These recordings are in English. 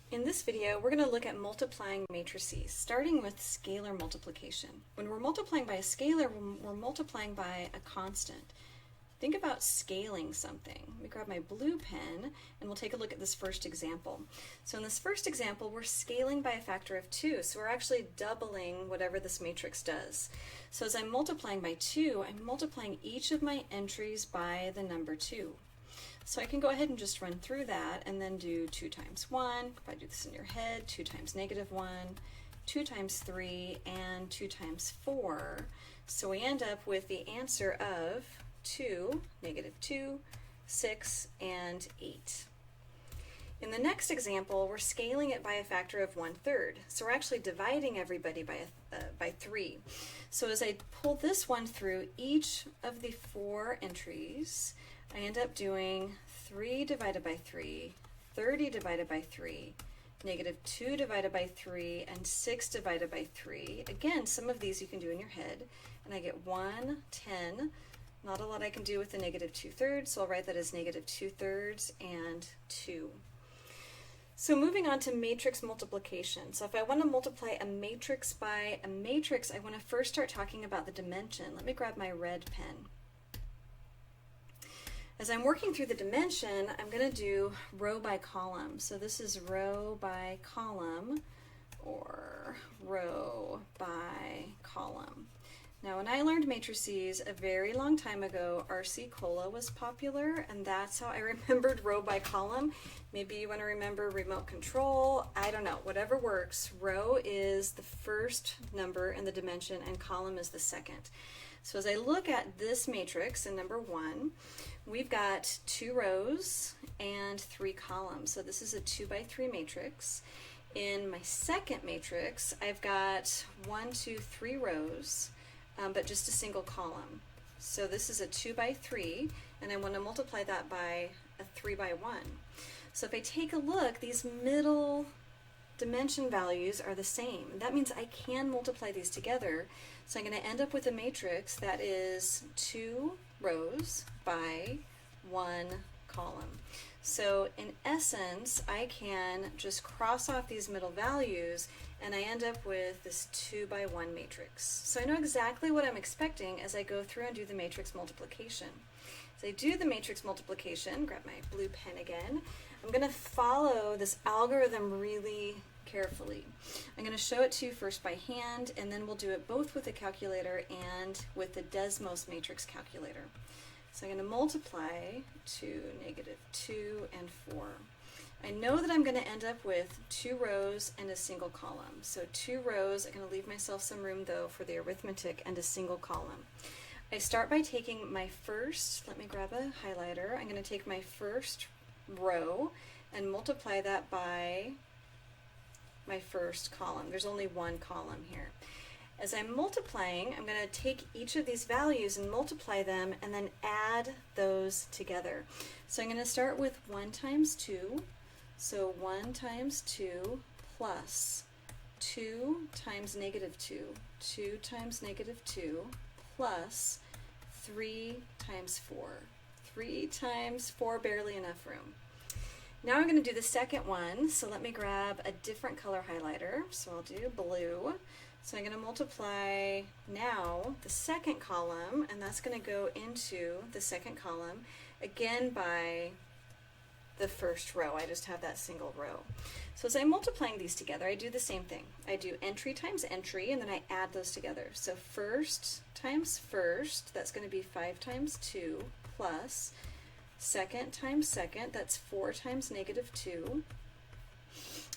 In this video, we're going to look at multiplying matrices, starting with scalar multiplication. When we're multiplying by a scalar, we're multiplying by a constant. Think about scaling something. Let me grab my blue pen and we'll take a look at this first example. So in this first example, we're scaling by a factor of 2. So we're actually doubling whatever this matrix does. So as I'm multiplying by 2, I'm multiplying each of my entries by the number 2. So I can go ahead and just run through that and then do 2 times 1. If I do this in your head, 2 times -1, 2 times 3, and 2 times 4. So we end up with the answer of 2, -2, 6, and 8. In the next example, we're scaling it by a factor of 1/3. So we're actually dividing everybody by 3. So as I pull this one through each of the 4 entries, I end up doing 3 divided by 3, 30 divided by 3, -2 divided by 3, and 6 divided by 3. Again, some of these you can do in your head. And I get 1, 10. Not a lot I can do with the -2/3, so I'll write that as -2/3 and 2. So moving on to matrix multiplication. So if I want to multiply a matrix by a matrix, I want to first start talking about the dimension. Let me grab my red pen. As I'm working through the dimension, I'm going to do row by column. So this is row by column or row by column. Now, when I learned matrices a very long time ago, RC Cola was popular, and that's how I remembered row by column. Maybe you want to remember remote control. I don't know. Whatever works. Row is the first number in the dimension, and column is the second. So as I look at this matrix in number 1, we've got 2 rows and 3 columns. So this is a 2 by 3 matrix. In my second matrix, I've got 1, 2, 3 rows, but just a single column. So this is a 2 by 3, and I want to multiply that by a 3 by 1. So if I take a look, these middle dimension values are the same. That means I can multiply these together. So I'm going to end up with a matrix that is 2 rows by 1 column. So in essence, I can just cross off these middle values and I end up with this 2 by 1 matrix. So I know exactly what I'm expecting as I go through and do the matrix multiplication. As I do the matrix multiplication, grab my blue pen again, I'm going to follow this algorithm really carefully. I'm going to show it to you first by hand, and then we'll do it both with the calculator and with the Desmos matrix calculator. So I'm going to multiply to -2 and 4. I know that I'm going to end up with 2 rows and a single column. So 2 rows, I'm going to leave myself some room though for the arithmetic, and a single column. I start by taking my first, let me grab a highlighter, I'm going to take my first row and multiply that by my first column. There's only 1 column here. As I'm multiplying, I'm going to take each of these values and multiply them and then add those together. So I'm going to start with 1 times 2. So 1 times 2 plus 2 times -2, 2 times -2 plus 3 times 4. 3 times 4, barely enough room. Now I'm going to do the second one, so let me grab a different color highlighter. So I'll do blue. So I'm going to multiply now the second column, and that's going to go into the second column, again by the first row. I just have that single row. So as I'm multiplying these together, I do the same thing. I do entry times entry, and then I add those together. So first times first, that's going to be 5 times 2, plus second times second, that's 4 times -2.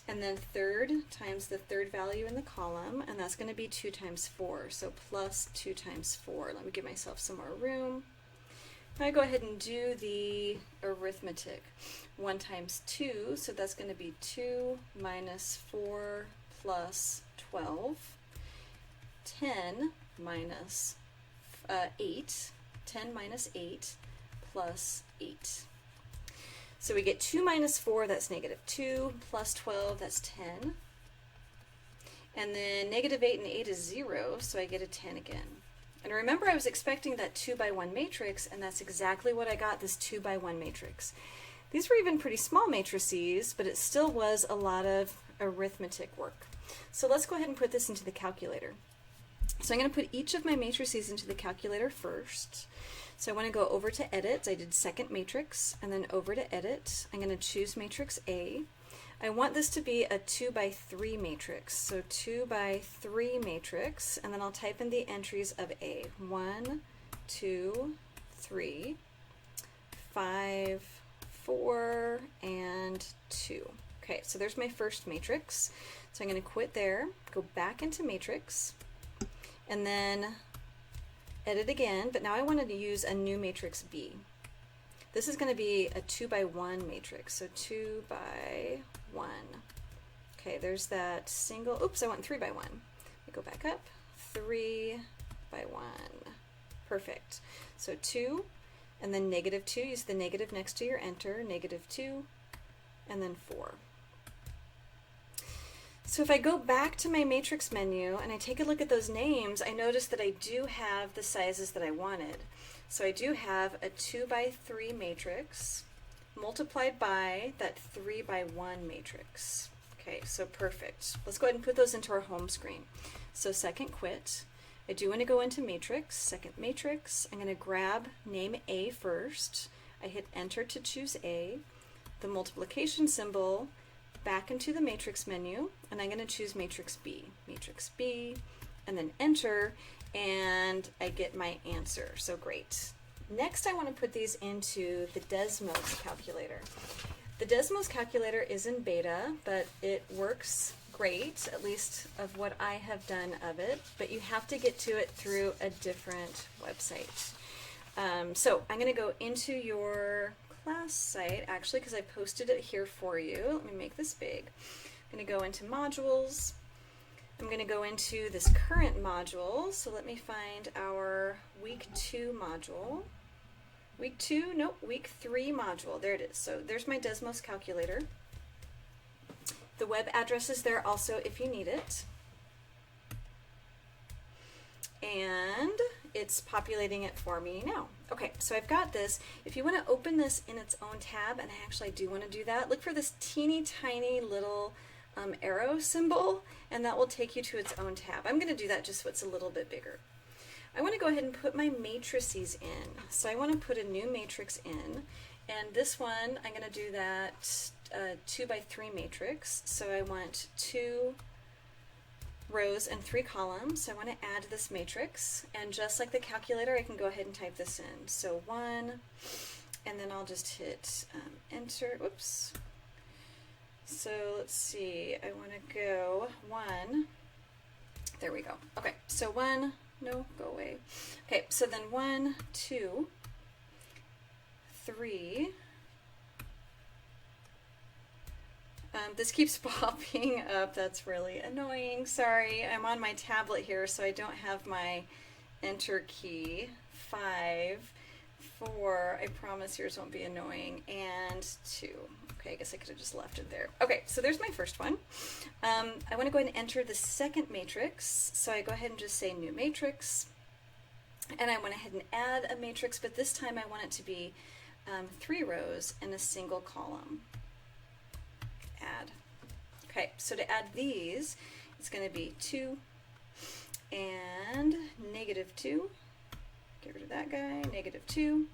And then third times the third value in the column, and that's going to be 2 times 4. So plus 2 times 4. Let me give myself some more room. Now I go ahead and do the arithmetic. 1 times 2, so that's going to be 2 minus 4 plus 12. 10 minus 8. 10 minus 8 plus 8. So we get 2 minus 4, that's -2, plus 12, that's 10. And then -8 and 8 is 0, so I get a 10 again. And remember, I was expecting that 2 by 1 matrix, and that's exactly what I got, this 2 by 1 matrix. These were even pretty small matrices, but it still was a lot of arithmetic work. So let's go ahead and put this into the calculator. So I'm going to put each of my matrices into the calculator first. So I want to go over to Edit. I did second matrix, and then over to Edit. I'm going to choose matrix A. I want this to be a 2 by 3 matrix. So 2 by 3 matrix, and then I'll type in the entries of A. 1, 2, 3, 5, 4, and 2. Okay, so there's my first matrix. So I'm going to quit there, go back into matrix, and then edit again, but now I wanted to use a new matrix B. This is going to be a 2 by 1 matrix, so 2 by 1. Okay, there's that single, oops, I went 3 by 1. We go back up, 3 by 1. Perfect. So 2, and then -2, use the negative next to your enter, -2, and then 4. So if I go back to my matrix menu and I take a look at those names, I notice that I do have the sizes that I wanted. So I do have a 2 by 3 matrix multiplied by that 3 by 1 matrix. Okay, so perfect. Let's go ahead and put those into our home screen. So second quit. I do want to go into matrix, second matrix. I'm going to grab name A first. I hit enter to choose A. The multiplication symbol, back into the matrix menu, and I'm going to choose matrix B, and then enter, and I get my answer. So great. Next, I want to put these into the Desmos calculator. The Desmos calculator is in beta, but it works great, at least of what I have done of it, but you have to get to it through a different website. So I'm going to go into your class site, actually, because I posted it here for you. Let me make this big. I'm going to go into modules. I'm going to go into this current module. So let me find our week 2 module. Week 2, nope, week 3 module. There it is. So there's my Desmos calculator. The web address is there also if you need it. And it's populating it for me now. Okay, so I've got this. If you want to open this in its own tab, and I actually do want to do that, look for this teeny tiny little arrow symbol, and that will take you to its own tab. I'm going to do that just so it's a little bit bigger. I want to go ahead and put my matrices in. So I want to put a new matrix in, and this one, I'm going to do that 2 by 3 matrix. So I want 2 rows and 3 columns. So I want to add this matrix, and just like the calculator, I can go ahead and type this in. So 1, and then I'll just hit enter. Whoops. So let's see, I want to go 1. There we go. Okay, so 1, no, go away. Okay, so then 1, 2, 3. This keeps popping up. That's really annoying. Sorry, I'm on my tablet here, so I don't have my enter key. 5, 4, I promise yours won't be annoying, and 2. Okay, I guess I could have just left it there. Okay, so there's my first one. I want to go ahead and enter the second matrix, so I go ahead and just say new matrix, and I went ahead and add a matrix, but this time I want it to be 3 rows and a single column. Add. Okay, so to add these, it's going to be 2 and -2. Get rid of that guy, -2,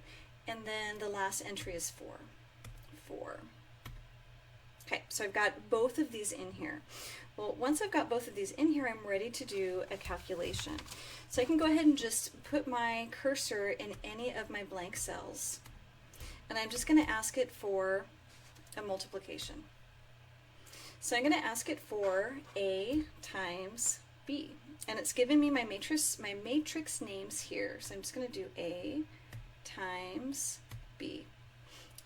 and then the last entry is 4. 4. Okay, so I've got both of these in here. Well, once I've got both of these in here, I'm ready to do a calculation. So I can go ahead and just put my cursor in any of my blank cells, and I'm just going to ask it for a multiplication. So I'm going to ask it for A times B, and it's giving me my matrix names here. So I'm just going to do A times B,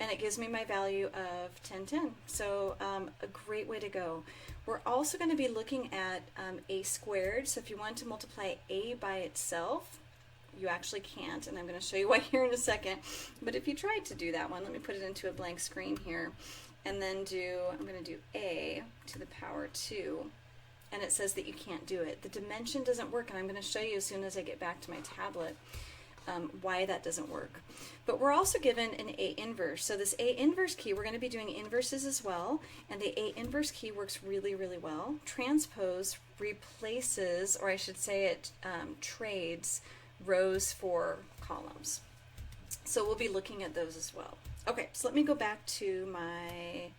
and it gives me my value of 10, 10. So a great way to go. We're also going to be looking at A squared. So if you want to multiply A by itself, you actually can't, and I'm going to show you why here in a second. But if you tried to do that one, let me put it into a blank screen here, and then I'm going to do A to the power 2, and it says that you can't do it. The dimension doesn't work, and I'm going to show you as soon as I get back to my tablet. why that doesn't work. But we're also given an A inverse. So this A inverse key, we're going to be doing inverses as well, and the A inverse key works really, really well. Transpose replaces, or I should say it trades rows for columns. So we'll be looking at those as well. Okay, so let me go back to my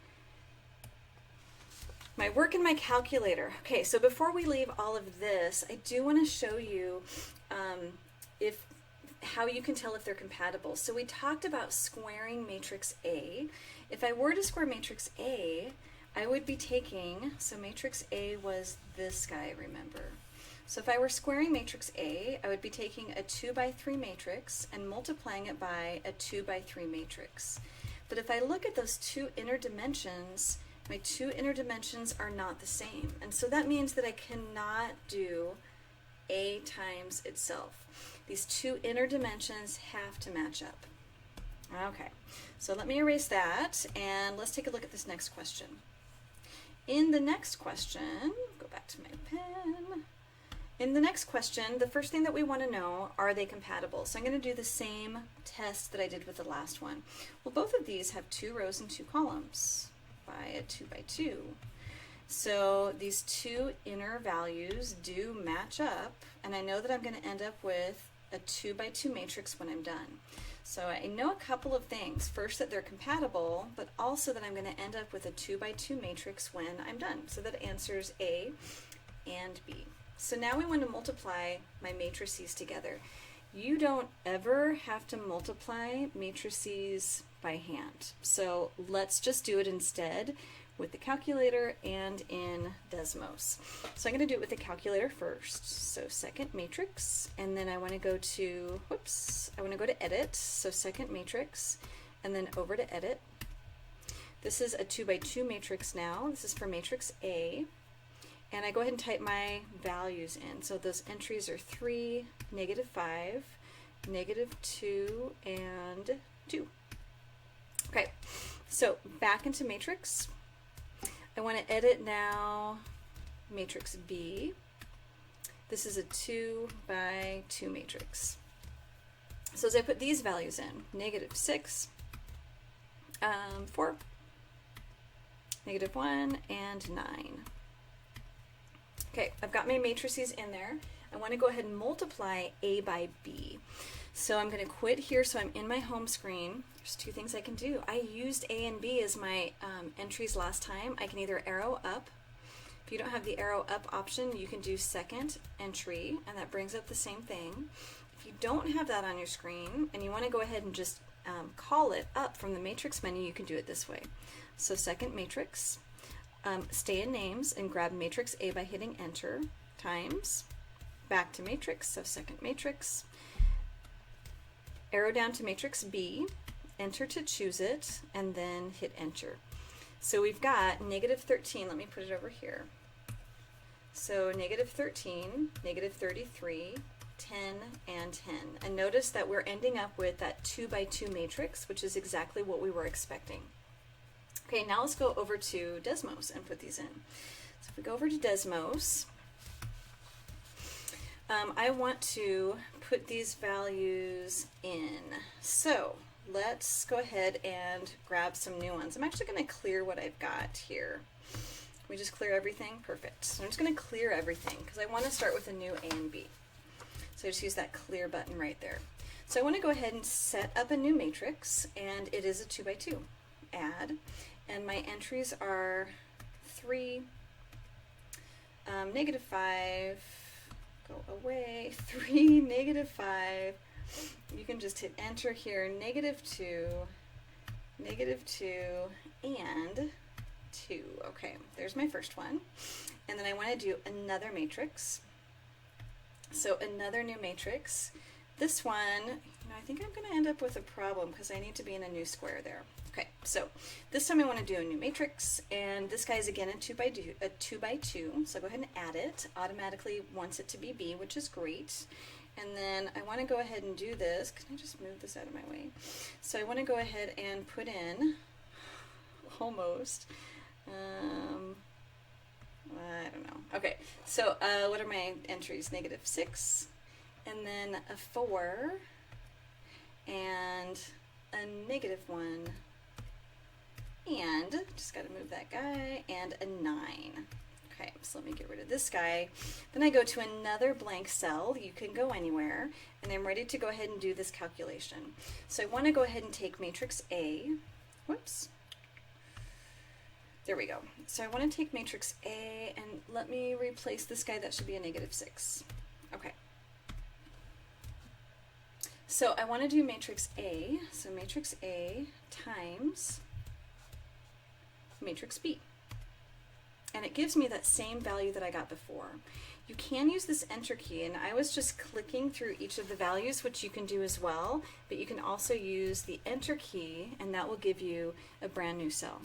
work in my calculator. Okay, so before we leave all of this, I do want to show you how you can tell if they're compatible. So we talked about squaring matrix A. If I were to square matrix A, I would be taking, so matrix A was this guy, remember. So if I were squaring matrix A, I would be taking a 2 by 3 matrix and multiplying it by a 2 by 3 matrix. But if I look at those two inner dimensions, my two inner dimensions are not the same. And so that means that I cannot do A times itself. These two inner dimensions have to match up. Okay, so let me erase that and let's take a look at this next question. In the next question, go back to my pen. In the next question, the first thing that we want to know, are they compatible? So I'm going to do the same test that I did with the last one. Well, both of these have 2 rows and 2 columns by a 2 by 2. So these two inner values do match up, and I know that I'm going to end up with a 2 by 2 matrix when I'm done. So I know a couple of things. First, that they're compatible, but also that I'm going to end up with a 2 by 2 matrix when I'm done. So that answers A and B. So now we want to multiply my matrices together. You don't ever have to multiply matrices by hand. So let's just do it instead with the calculator and in Desmos. So I'm going to do it with the calculator first. So second matrix, and then I want to go to, I want to go to edit. So second matrix, and then over to edit. This is a 2 by 2 matrix now. This is for matrix A. And I go ahead and type my values in. So those entries are 3, -5, -2, and 2. Okay, so back into matrix. I want to edit now matrix B. This is a 2 by 2 matrix. So as I put these values in, -6, 4, -1, and 9. Okay, I've got my matrices in there. I want to go ahead and multiply A by B. So I'm going to quit here so I'm in my home screen. There's 2 things I can do. I used A and B as my entries last time. I can either arrow up. If you don't have the arrow up option, you can do second entry, and that brings up the same thing. If you don't have that on your screen and you want to go ahead and just call it up from the matrix menu, you can do it this way. So second matrix. Stay in names and grab matrix A by hitting enter, times, back to matrix, so second matrix, arrow down to matrix B, enter to choose it, and then hit enter. So we've got -13, let me put it over here. So -13, -33, 10, and 10. And notice that we're ending up with that 2 by 2 matrix, which is exactly what we were expecting. Okay, now let's go over to Desmos and put these in. So if we go over to Desmos, I want to put these values in. So let's go ahead and grab some new ones. I'm actually going to clear what I've got here. Can we just clear everything? Perfect. So I'm just going to clear everything because I want to start with a new A and B. So just use that clear button right there. So I want to go ahead and set up a new matrix, and it is a 2 by 2. Add. And my entries are 3, -5, go away, 3, -5, you can just hit enter here, -2, -2, and 2. Okay, there's my first one. And then I want to do another matrix. So another new matrix. This one, I think I'm going to end up with a problem because I need to be in a new square there. Okay, so this time I want to do a new matrix, and this guy is again a 2 by 2, so go ahead and add it. Automatically wants it to be B, which is great. And then I want to go ahead and do this. Can I just move this out of my way? So I want to go ahead and put in, almost, I don't know. Okay, so what are my entries? -6, and then a 4, and a -1, and just got to move that guy, and a 9. Okay, so let me get rid of this guy. Then I go to another blank cell. You can go anywhere, and I'm ready to go ahead and do this calculation. So I want to go ahead and take matrix A. Whoops. There we go. So I want to take matrix A, and let me replace this guy. That should be a -6. Okay. So I want to do matrix A. So matrix A times matrix B. And it gives me that same value that I got before. You can use this enter key, and I was just clicking through each of the values, which you can do as well, but you can also use the enter key, and that will give you a brand new cell.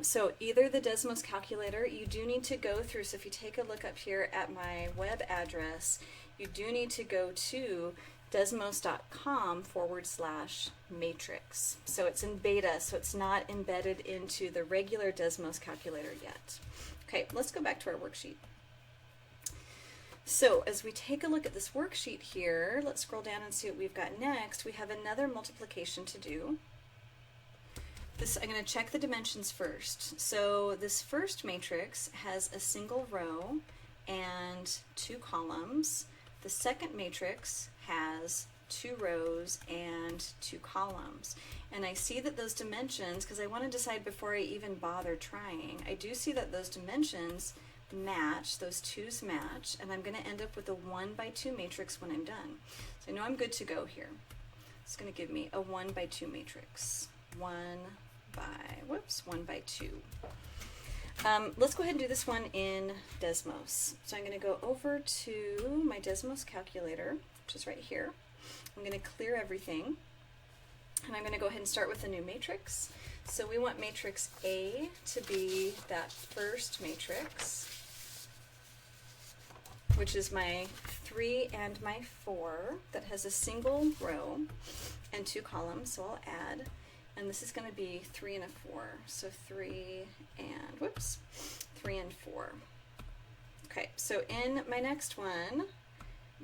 So either the Desmos calculator, you do need to go through, so if you take a look up here at my web address, you do need to go to desmos.com/matrix. So it's in beta, so it's not embedded into the regular Desmos calculator yet. Okay, let's go back to our worksheet. So as we take a look at this worksheet here, let's scroll down and see what we've got next. We have another multiplication to do. I'm going to check the dimensions first. So this first matrix has a single row and 2 columns. The second matrix has 2 rows and 2 columns. And I see that those dimensions, because I want to decide before I even bother trying, I do see that those dimensions match, those 2's match, and I'm going to end up with a 1/2 matrix when I'm done. So I know I'm good to go here. It's going to give me a 1/2 matrix. 1/2. Let's go ahead and do this one in Desmos. So I'm going to go over to my Desmos calculator, which is right here. I'm going to clear everything, and I'm going to go ahead and start with a new matrix. So we want matrix A to be that first matrix, which is my 3 and my 4 that has a single row and 2 columns, so I'll add. And this is going to be 3 and a 4. So 3 and 4. Okay, so in my next one,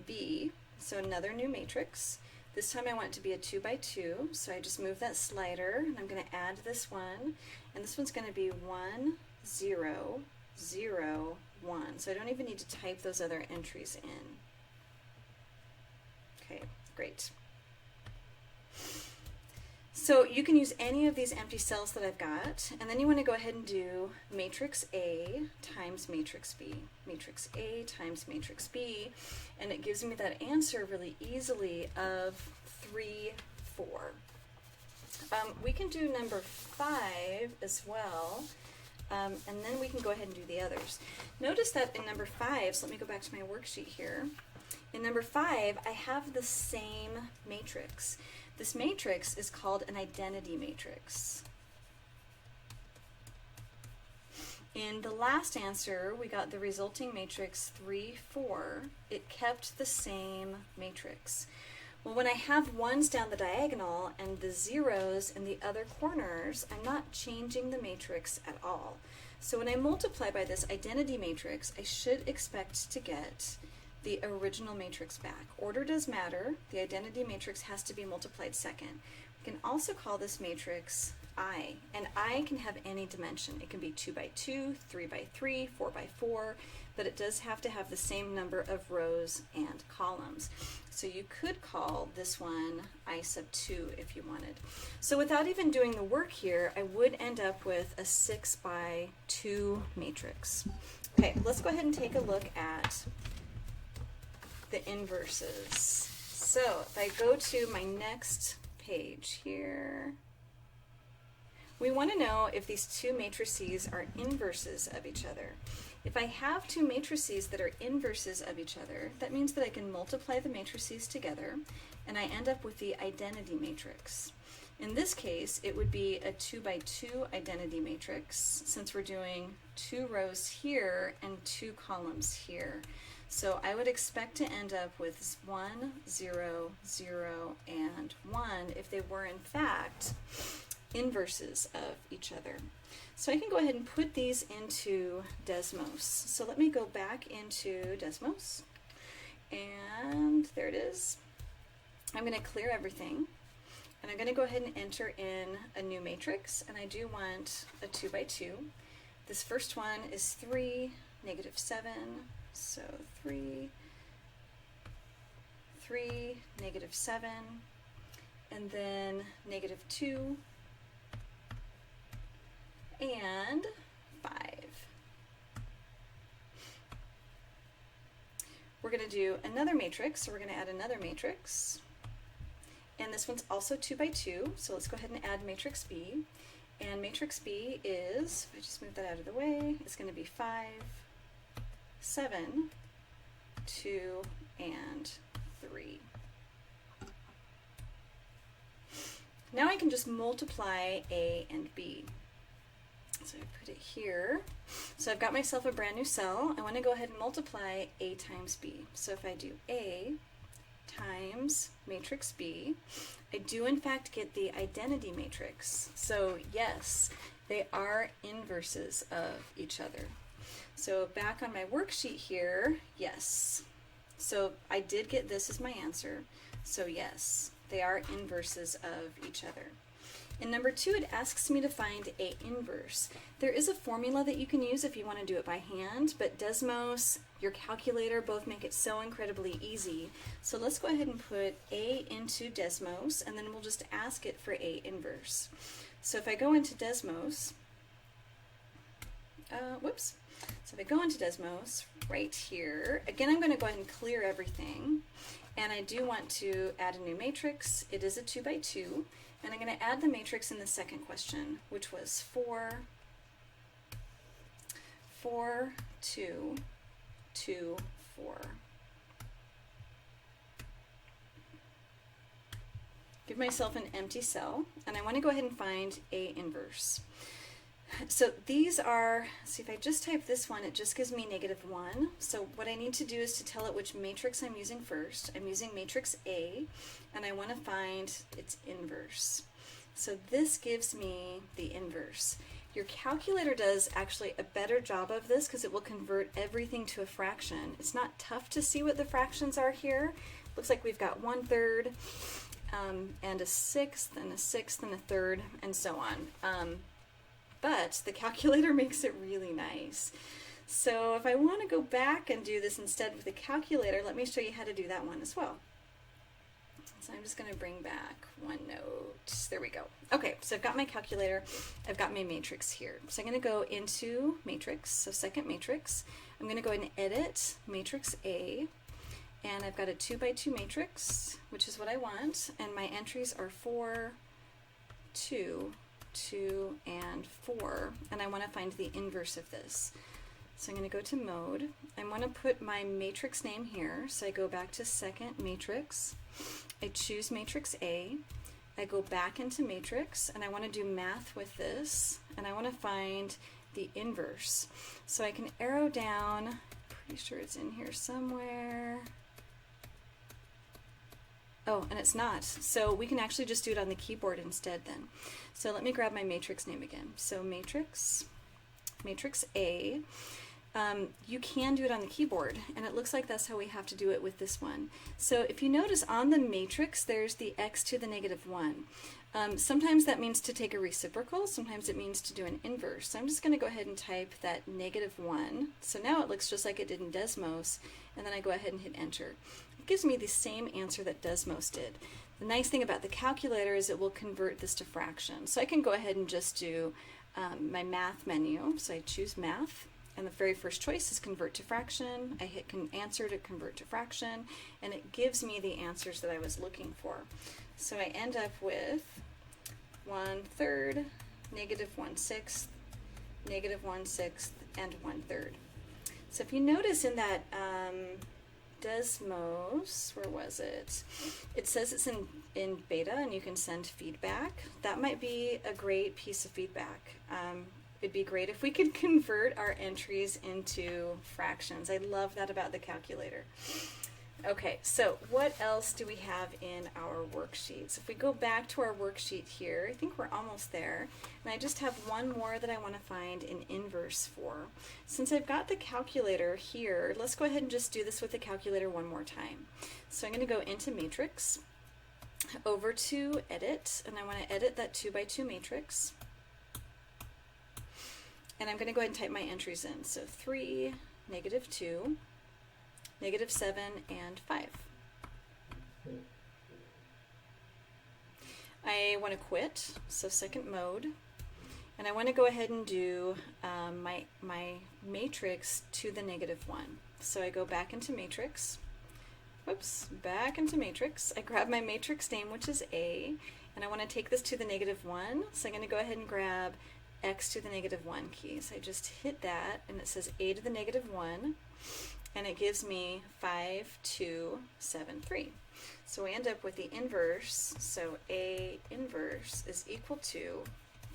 B, so another new matrix. This time I want it to be a 2/2, so I just move that slider, and I'm going to add this one, and this one's going to be 1, 0, 0, 1. So I don't even need to type those other entries in. Okay, great. So you can use any of these empty cells that I've got, and then you want to go ahead and do matrix A times matrix B. Matrix A times matrix B, and it gives me that answer really easily of 3, 4. We can do number 5 as well, and then we can go ahead and do the others. Notice that in number 5, so let me go back to my worksheet here. In number 5, I have the same matrix. This matrix is called an identity matrix. In the last answer, we got the resulting matrix 3, 4. It kept the same matrix. Well, when I have 1's down the diagonal and the 0's in the other corners, I'm not changing the matrix at all. So when I multiply by this identity matrix, I should expect to get the original matrix back. Order does matter. The identity matrix has to be multiplied second. We can also call this matrix I, and I can have any dimension. It can be 2/2, 3/3, 4/4, but it does have to have the same number of rows and columns. So you could call this one I2 if you wanted. So without even doing the work here, I would end up with a 6/2 matrix. Okay, let's go ahead and take a look at the inverses. So if I go to my next page here, we want to know if these 2 matrices are inverses of each other. If I have 2 matrices that are inverses of each other, that means that I can multiply the matrices together, and I end up with the identity matrix. In this case, it would be a 2/2 identity matrix, since we're doing 2 rows here and 2 columns here. So I would expect to end up with 1, 0, 0, and 1 if they were in fact inverses of each other. So I can go ahead and put these into Desmos. So let me go back into Desmos, and there it is. I'm going to clear everything. And I'm going to go ahead and enter in a new matrix, and I do want a 2 by 2. This first one is 3, -7, so 3, 3, -7, and then -2, and 5. We're going to do another matrix, so we're going to add another matrix. And this one's also 2 by 2, so let's go ahead and add matrix B. And matrix B is, if I just move that out of the way, it's going to be 5, 7, 2, and 3. Now I can just multiply A and B. So I put it here. So I've got myself a brand new cell. I want to go ahead and multiply A times B. So if I do A times matrix B, I do in fact get the identity matrix. So yes, they are inverses of each other. So back on my worksheet here, yes. So I did get this as my answer. So yes, they are inverses of each other. In number 2, it asks me to find A inverse. There is a formula that you can use if you want to do it by hand, but Desmos, your calculator, both make it so incredibly easy. So let's go ahead and put A into Desmos, and then we'll just ask it for A inverse. So if I go into Desmos, So if I go into Desmos right here, again I'm going to go ahead and clear everything, and I do want to add a new matrix. It is a 2 by 2. And I'm going to add the matrix in the second question, which was 4, 4, 2, 2, 4. Give myself an empty cell, and I want to go ahead and find A inverse. So these are, see, if I just type this one, it just gives me -1. So what I need to do is to tell it which matrix I'm using first. I'm using matrix A, and I want to find its inverse. So this gives me the inverse. Your calculator does actually a better job of this because it will convert everything to a fraction. It's not tough to see what the fractions are here. Looks like we've got 1/3, and a 1/6, and a 1/6, and a 1/3, and so on. But the calculator makes it really nice. So if I want to go back and do this instead with the calculator, let me show you how to do that one as well. So I'm just going to bring back OneNote. There we go. Okay, so I've got my calculator. I've got my matrix here. So I'm going to go into matrix, so second matrix. I'm going to go ahead and edit matrix A. And I've got a 2 by 2 matrix, which is what I want. And my entries are 4, 2, 2, and 4, and I want to find the inverse of this. So I'm going to go to mode. I want to put my matrix name here, so I go back to second matrix. I choose matrix A. I go back into matrix, and I want to do math with this, and I want to find the inverse. So I can arrow down, pretty sure it's in here somewhere. Oh, and it's not. So we can actually just do it on the keyboard instead then. So let me grab my matrix name again. So matrix A. You can do it on the keyboard, and it looks like that's how we have to do it with this one. So if you notice on the matrix, there's the x to the -1. Sometimes that means to take a reciprocal, sometimes it means to do an inverse. So I'm just going to go ahead and type that -1. So now it looks just like it did in Desmos, and then I go ahead and hit enter. It gives me the same answer that Desmos did. The nice thing about the calculator is it will convert this to fractions. So I can go ahead and just do my math menu. So I choose math, and the very first choice is convert to fraction. I hit answer to convert to fraction, and it gives me the answers that I was looking for. So I end up with 1/3, -1/6, -1/6, and 1/3. So if you notice in that Desmos, where was it? It says it's in beta and you can send feedback. That might be a great piece of feedback. It'd be great if we could convert our entries into fractions. I love that about the calculator. Okay, so what else do we have in our worksheets? If we go back to our worksheet here, I think we're almost there. And I just have one more that I want to find an inverse for. Since I've got the calculator here, let's go ahead and just do this with the calculator one more time. So I'm going to go into matrix. over to edit, and I want to edit that 2 by 2 matrix. And I'm going to go ahead and type my entries in. So 3, -2, -7, and 5. I want to quit, so second mode. And I want to go ahead and do my matrix to the -1. So I go back into matrix. Whoops, back into matrix. I grab my matrix name, which is A, and I want to take this to the -1. So I'm going to go ahead and grab x to the -1 key. So I just hit that, and it says A to the -1, and it gives me 5, 2, 7, 3. So we end up with the inverse. So A inverse is equal to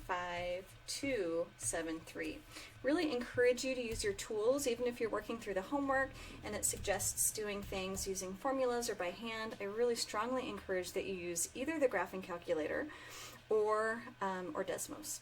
5, 2, 7, 3. Really encourage you to use your tools, even if you're working through the homework and it suggests doing things using formulas or by hand. I really strongly encourage that you use either the graphing calculator or Desmos.